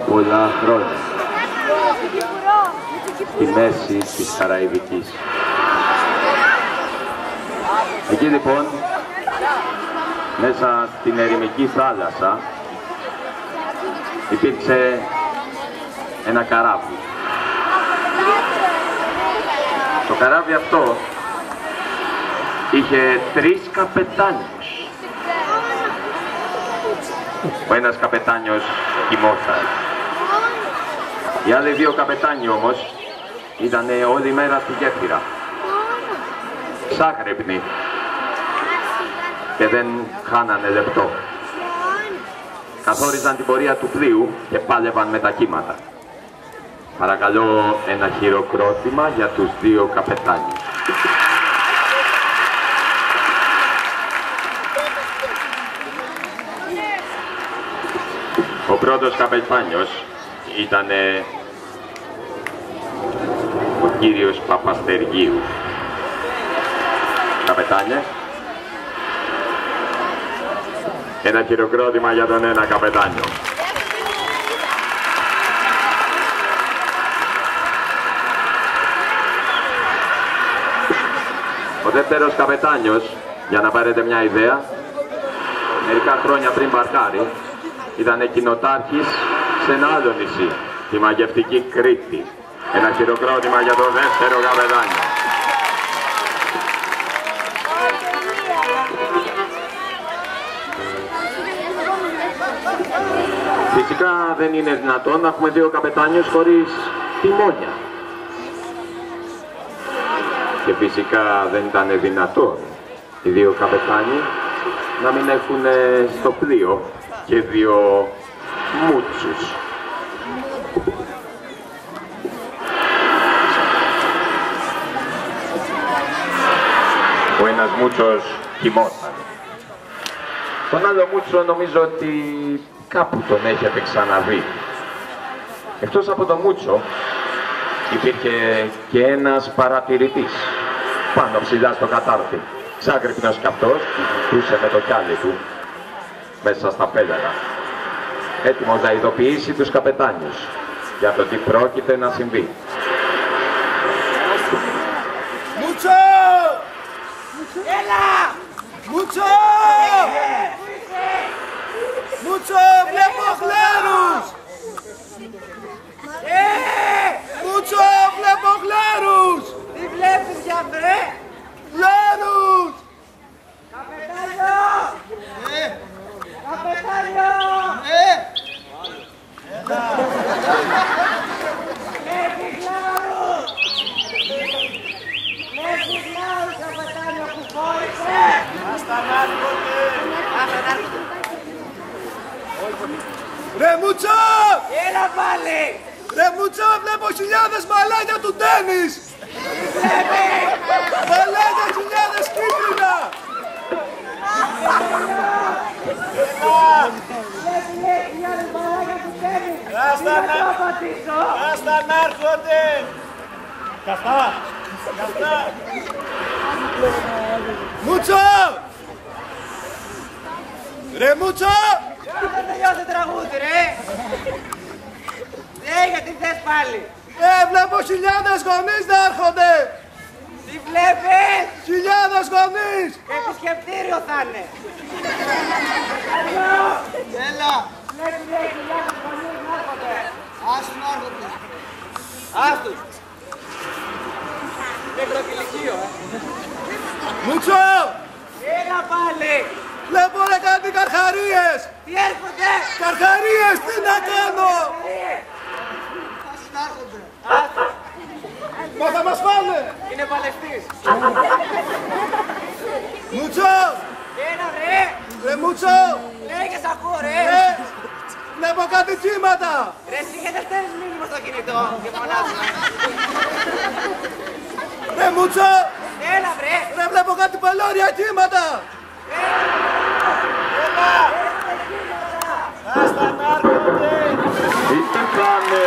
Πολλά χρόνια στη μέση της Καραϊβικής. Εκεί λοιπόν, μέσα στην ερημική θάλασσα, υπήρξε ένα καράβι. Το καράβι αυτό είχε 3 καπετάνιους. Ο ένας καπετάνιος κοιμόταν. Οι άλλοι 2 καπετάνιοι όμως ήταν όλη μέρα στη γέφυρα. Ξάχρυπνοι και δεν χάνανε λεπτό. Καθόριζαν την πορεία του πλοίου και πάλευαν με τα κύματα. Παρακαλώ ένα χειροκρότημα για τους 2 καπετάνιους. Ο πρώτος καπετάνιος ήταν ο κύριος Παπαστεργίου. Καπετάνιε, ένα χειροκρότημα για τον ένα καπετάνιο. Ο δεύτερος καπετάνιος, για να πάρετε μια ιδέα, μερικά χρόνια πριν μπαρκάρει, ήταν κοινοτάρχης σε ένα άλλο νησί, τη μαγευτική Κρήτη. Ένα χειροκρότημα για το δεύτερο καπετάνιο. Φυσικά δεν είναι δυνατόν να έχουμε 2 καπετάνιους χωρίς τιμόνια. Και φυσικά δεν ήταν δυνατόν οι 2 καπετάνοι να μην έχουν στο πλοίο και 2 μούτσους. Ο ένας μούτσος κοιμόταν. Τον άλλο μούτσο νομίζω ότι κάπου τον έχετε ξαναδεί. Εκτός από τον μούτσο υπήρχε και ένας παρατηρητής πάνω ψηλά στο κατάρτι. Ξάγκρυπνος κι αυτός, κοιτούσε με το κιάλι του μέσα στα πέλαγα, έτοιμος να ειδοποιήσει τους καπετάνιους για το τι πρόκειται να συμβεί. Μούτσο! Έλα! Μούτσο! Μούτσο, βλέπω χλέρους! Μούτσο, βλέπω χλέρους! Τι βλέπεις για βρε? Χλέρους! Καπετάνιο! Καπετάνιο! Βλέπει χλέρους! Βλέπει χλέρους, καπετάνιο, που φόρησε! Άστα να έρχονται! Ρε Μούτσο! Έλα πάλι! Ρε Μούτσο, βλέπω χιλιάδες μαλάκια του τένις! Βλέπει! Μαλάκια χιλιάδες κίτρινα! Βλέπει χιλιάδες μαλάκια του τένις! Άστα να έρχονται! Καυτά! Καυτά! Μούτσο! Ρε Μούτσο! Δεν τελειώσε τραγούδι ρε! Γιατί θες πάλι! Βλέπω χιλιάδες γονείς να έρχονται! Τι βλέπεις! Χιλιάδες γονείς! Επισκεπτήριο θα είναι! Έλα! Βλέπει λέει χιλιάδες γονείς να έρχονται! Άσου να έρχονται! Άστους! Μικροκυλικείο, Μούτσο! Έλα πάλι! Βλέπω ρε κάτι καρχαρίες! Τι έρχονται! Καρχαρίες, τι να κάνω! Άσου να έρχονται! Άστους! Μα θα μας φάνε! Είναι παλαιστής! Μούτσο! Έλα ρε! Ρε Μούτσο! Λέγες ακούω ρε! Βλέπω κάτι κύματα! Ρε εσύ γιατί στέλνεις μήνυμα στο κινητό και φωνάζω! Ρε Μούτσο! Έλα βρε! Ρε βλέπω κάτι παλώρια κύματα! Έλα! Άστα να έρχονται! Είστε πάνε!